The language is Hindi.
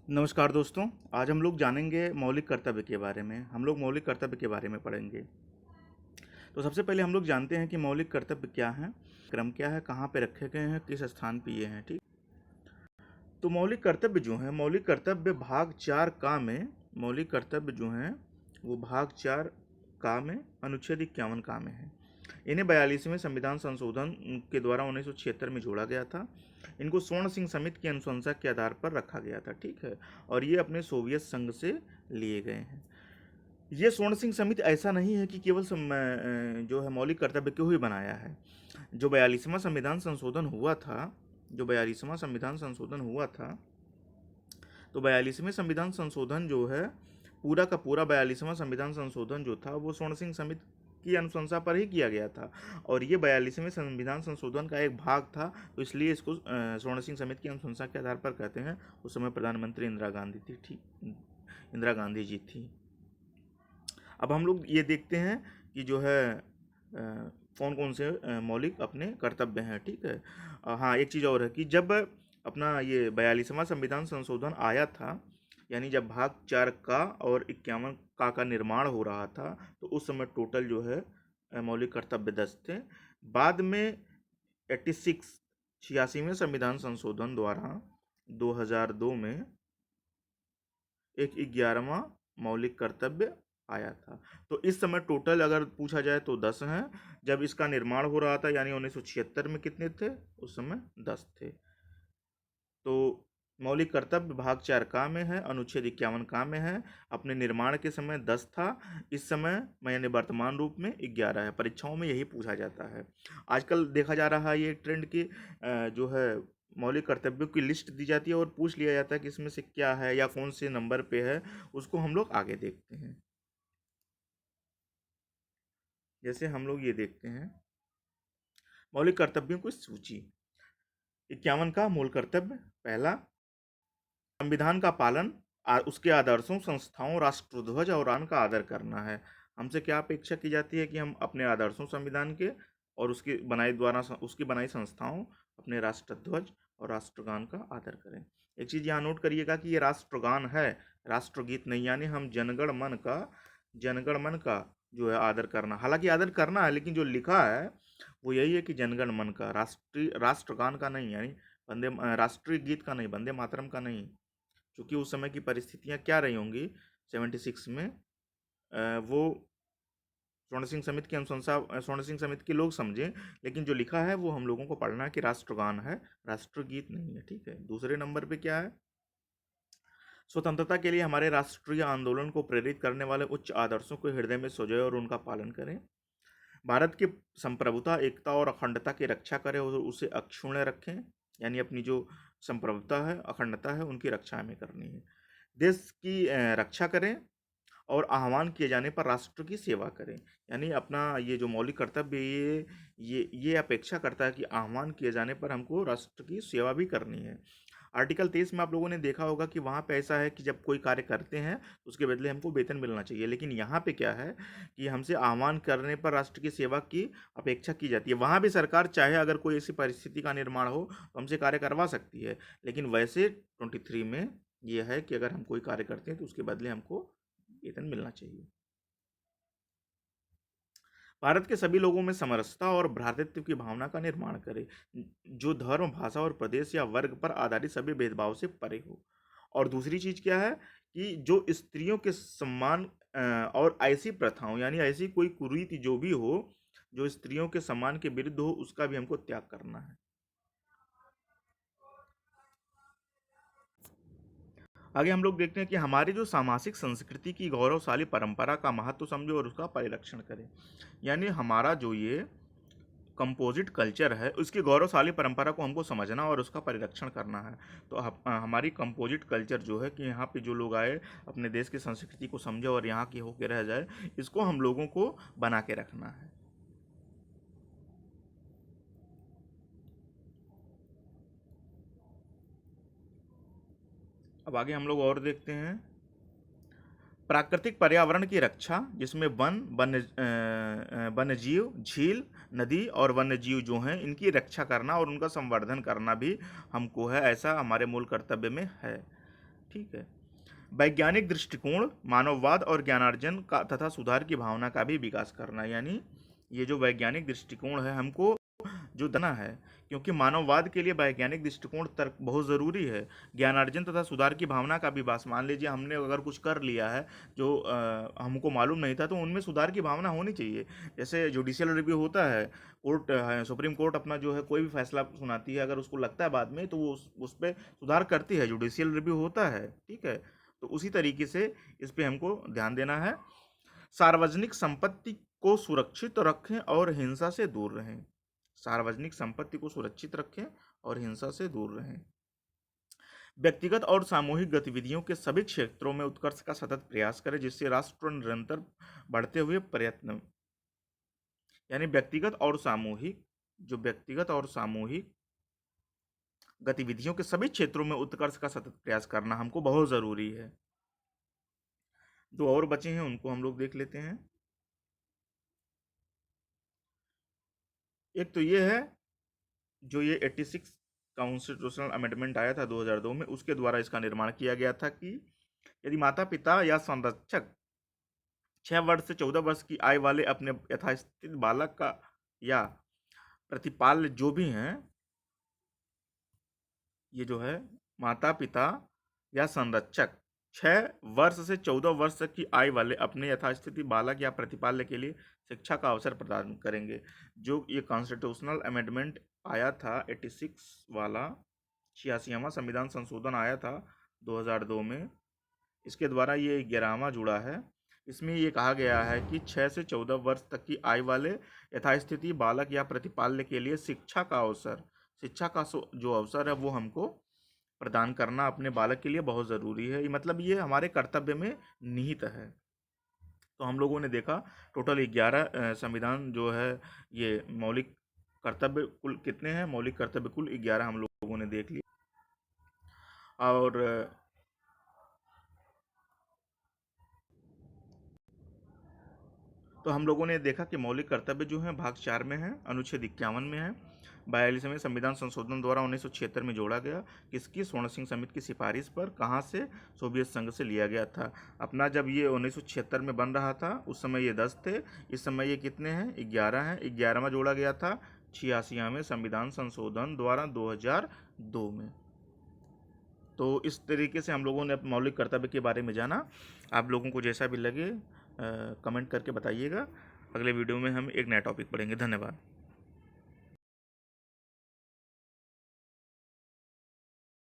नमस्कार दोस्तों। आज हम लोग जानेंगे मौलिक कर्तव्य के बारे में। हम लोग मौलिक कर्तव्य के बारे में पढ़ेंगे। तो सबसे पहले हम लोग जानते हैं कि मौलिक कर्तव्य क्या हैं, क्रम क्या है, कहाँ पे रखे गए हैं, किस स्थान पे ये हैं। ठीक। तो मौलिक कर्तव्य जो हैं, मौलिक कर्तव्य भाग 4 का में मौलिक कर्तव्य जो हैं वो भाग 4 का में अनुच्छेद 51 का में है। इन्हें 42वें संविधान संशोधन के द्वारा 1976 में जोड़ा गया था। इनको स्वर्ण सिंह समिति की अनुशंसा के आधार पर रखा गया था। ठीक है। और ये अपने सोवियत संघ से लिए गए हैं। ये स्वर्ण सिंह समिति ऐसा नहीं है कि केवल जो है मौलिक कर्तव्य को ही बनाया है। जो 42वां संविधान संशोधन हुआ था जो 42वां संविधान संशोधन हुआ था तो 42वें संविधान संशोधन जो है पूरा का पूरा 42वां संविधान संशोधन जो था वो स्वर्ण सिंह समिति की अनुशंसा पर ही किया गया था। और ये 42वें संविधान संशोधन का एक भाग था, तो इसलिए इसको स्वर्ण सिंह समिति की अनुशंसा के आधार पर कहते हैं। उस समय प्रधानमंत्री इंदिरा गांधी थी। ठीक, इंदिरा गांधी जी थी। अब हम लोग ये देखते हैं कि जो है कौन कौन से मौलिक अपने कर्तव्य हैं। ठीक है। हाँ, एक चीज़ और है कि जब अपना ये 42वां संविधान संशोधन आया था, यानी जब भाग 4 का और 51 का निर्माण हो रहा था, तो उस समय टोटल जो है मौलिक कर्तव्य 10 थे। बाद में 86वें संविधान संशोधन द्वारा 2002 में एक 11वां मौलिक कर्तव्य आया था। तो इस समय टोटल अगर पूछा जाए तो 10 हैं। जब इसका निर्माण हो रहा था यानी 1976 में कितने थे? उस समय 10 थे। तो मौलिक कर्तव्य भाग 4 का में है, अनुच्छेद 51 का में है। अपने निर्माण के समय 10 था। इस समय यानी वर्तमान रूप में 11 है। परीक्षाओं में यही पूछा जाता है। आजकल देखा जा रहा है ये ट्रेंड की जो है मौलिक कर्तव्यों की लिस्ट दी जाती है और पूछ लिया जाता है कि इसमें से क्या है या कौन से नंबर पे है। उसको हम लोग आगे देखते हैं। जैसे हम लोग ये देखते हैं मौलिक कर्तव्यों की सूची। 51 का मूल कर्तव्य पहला, संविधान का पालन, उसके आदर्शों, संस्थाओं, राष्ट्रध्वज और आन का आदर करना है। हमसे क्या अपेक्षा की जाती है कि हम अपने आदर्शों संविधान के और उसकी बनाई संस्थाओं, अपने राष्ट्रध्वज और राष्ट्रगान का आदर करें। एक चीज़ यहाँ नोट करिएगा कि ये राष्ट्रगान है, राष्ट्रगीत नहीं। यानी हम जनगण मन का जो है आदर करना, हालांकि आदर करना है, लेकिन जो लिखा है वो यही है कि जनगण मन का, राष्ट्रीय राष्ट्रगान का नहीं। यानी राष्ट्रीय गीत का नहीं, वंदे मातरम का नहीं। क्योंकि उस समय की परिस्थितियां क्या रही होंगी 76 में, वो स्वर्ण सिंह समिति के लोग समझें, लेकिन जो लिखा है वो हम लोगों को पढ़ना है कि राष्ट्रगान है, राष्ट्रगीत नहीं है। ठीक है। दूसरे नंबर पे क्या है? स्वतंत्रता के लिए हमारे राष्ट्रीय आंदोलन को प्रेरित करने वाले उच्च आदर्शों को हृदय में सजोए और उनका पालन करें। भारत की संप्रभुता, एकता और अखंडता की रक्षा करें और उसे अक्षुण्ण रखें। यानी अपनी जो संप्रभुता है, अखंडता है, उनकी रक्षा हमें करनी है। देश की रक्षा करें और आह्वान किए जाने पर राष्ट्र की सेवा करें। यानी अपना ये जो मौलिक कर्तव्य ये अपेक्षा करता है कि आह्वान किए जाने पर हमको राष्ट्र की सेवा भी करनी है। आर्टिकल 23 में आप लोगों ने देखा होगा कि वहाँ पे ऐसा है कि जब कोई कार्य करते हैं तो उसके बदले हमको वेतन मिलना चाहिए, लेकिन यहाँ पे क्या है कि हमसे आह्वान करने पर राष्ट्र की सेवा की अपेक्षा की जाती है। वहाँ भी सरकार चाहे अगर कोई ऐसी परिस्थिति का निर्माण हो तो हमसे कार्य करवा सकती है, लेकिन वैसे 23 में ये है कि अगर हम कोई कार्य करते हैं तो उसके बदले हमको वेतन मिलना चाहिए। भारत के सभी लोगों में समरसता और भ्रातृत्व की भावना का निर्माण करे, जो धर्म, भाषा और प्रदेश या वर्ग पर आधारित सभी भेदभाव से परे हो। और दूसरी चीज क्या है कि जो स्त्रियों के सम्मान और ऐसी प्रथाओं, यानी ऐसी कोई कुरीति जो भी हो जो स्त्रियों के सम्मान के विरुद्ध हो, उसका भी हमको त्याग करना है। आगे हम लोग देखते हैं कि हमारी जो सामाजिक संस्कृति की गौरवशाली परंपरा का महत्व समझे और उसका परिरक्षण करें। यानी हमारा जो ये कंपोजिट कल्चर है, उसकी गौरवशाली परंपरा को हमको समझना और उसका परिरक्षण करना है। तो हमारी कंपोजिट कल्चर जो है कि यहाँ पे जो लोग आए अपने देश की संस्कृति को समझे और यहाँ के होके रह जाए, इसको हम लोगों को बना के रखना है। अब आगे हम लोग और देखते हैं प्राकृतिक पर्यावरण की रक्षा, जिसमें वन्य जीव, झील, नदी और वन्य जीव जो हैं इनकी रक्षा करना और उनका संवर्धन करना भी हमको है, ऐसा हमारे मूल कर्तव्य में है। ठीक है। वैज्ञानिक दृष्टिकोण, मानववाद और ज्ञानार्जन का तथा सुधार की भावना का भी विकास करना, यानी ये जो वैज्ञानिक दृष्टिकोण है हमको जो देना है, क्योंकि मानववाद के लिए वैज्ञानिक दृष्टिकोण तर्क बहुत ज़रूरी है। ज्ञानार्जन तथा सुधार की भावना का भी विकास, मान लीजिए हमने अगर कुछ कर लिया है जो हमको मालूम नहीं था, तो उनमें सुधार की भावना होनी चाहिए। जैसे जुडिशियल रिव्यू होता है, कोर्ट सुप्रीम कोर्ट अपना जो है कोई भी फैसला सुनाती है, अगर उसको लगता है बाद में तो वो उस पर सुधार करती है, जुडिशियल रिव्यू होता है, ठीक है। तो उसी तरीके से इस पे हमको ध्यान देना है। सार्वजनिक संपत्ति को सुरक्षित रखें और हिंसा से दूर रहें। सार्वजनिक संपत्ति को सुरक्षित रखें और हिंसा से दूर रहें। व्यक्तिगत और सामूहिक गतिविधियों के सभी क्षेत्रों में उत्कर्ष का सतत प्रयास करें, जिससे राष्ट्र निरंतर बढ़ते हुए प्रयत्न, यानी व्यक्तिगत और सामूहिक गतिविधियों के सभी क्षेत्रों में उत्कर्ष का सतत प्रयास करना हमको बहुत जरूरी है। दो और बचे हैं, उनको हम लोग देख लेते हैं। एक तो ये है जो ये 86 कॉन्स्टिट्यूशनल अमेंडमेंट आया था 2002 में, उसके द्वारा इसका निर्माण किया गया था कि यदि माता पिता या संरक्षक 6 वर्ष से 14 वर्ष की आयु वाले अपने यथास्थित बालक का या प्रतिपाल्य जो भी हैं, ये जो है माता पिता या संरक्षक 6 वर्ष से 14 वर्ष तक की आयु वाले अपने यथास्थिति बालक या प्रतिपाल्य के लिए शिक्षा का अवसर प्रदान करेंगे। जो ये कॉन्स्टिट्यूशनल अमेंडमेंट आया था 86 वाला, 86वां संविधान संशोधन आया था 2002 में, इसके द्वारा ये 11वां जुड़ा है। इसमें ये कहा गया है कि 6 से 14 वर्ष तक की आयु वाले यथास्थिति बालक या प्रतिपाल्य के लिए शिक्षा का जो अवसर है वो हमको प्रदान करना अपने बालक के लिए बहुत ज़रूरी है। मतलब ये हमारे कर्तव्य में निहित है। तो हम लोगों ने देखा टोटल 11 संविधान जो है, ये मौलिक कर्तव्य कुल कितने हैं, मौलिक कर्तव्य कुल 11 हम लोगों ने देख लिया। और तो हम लोगों ने देखा कि मौलिक कर्तव्य जो है भाग 4 में है, अनुच्छेद 51 में है। 42वें संविधान संशोधन द्वारा 1976 में जोड़ा गया, किसकी, स्वर्ण सिंह समिति की सिफारिश पर, कहाँ से, सोवियत संघ से लिया गया था। अपना जब ये 1976 में बन रहा था उस समय ये 10 थे, इस समय ये कितने हैं, 11 हैं। 11वां जोड़ा गया था 86वें संविधान संशोधन द्वारा 2002 में। तो इस तरीके से हम लोगों ने मौलिक कर्तव्य के बारे में जाना। आप लोगों को जैसा भी लगे कमेंट करके बताइएगा। अगले वीडियो में हम एक नया टॉपिक पढ़ेंगे। धन्यवाद।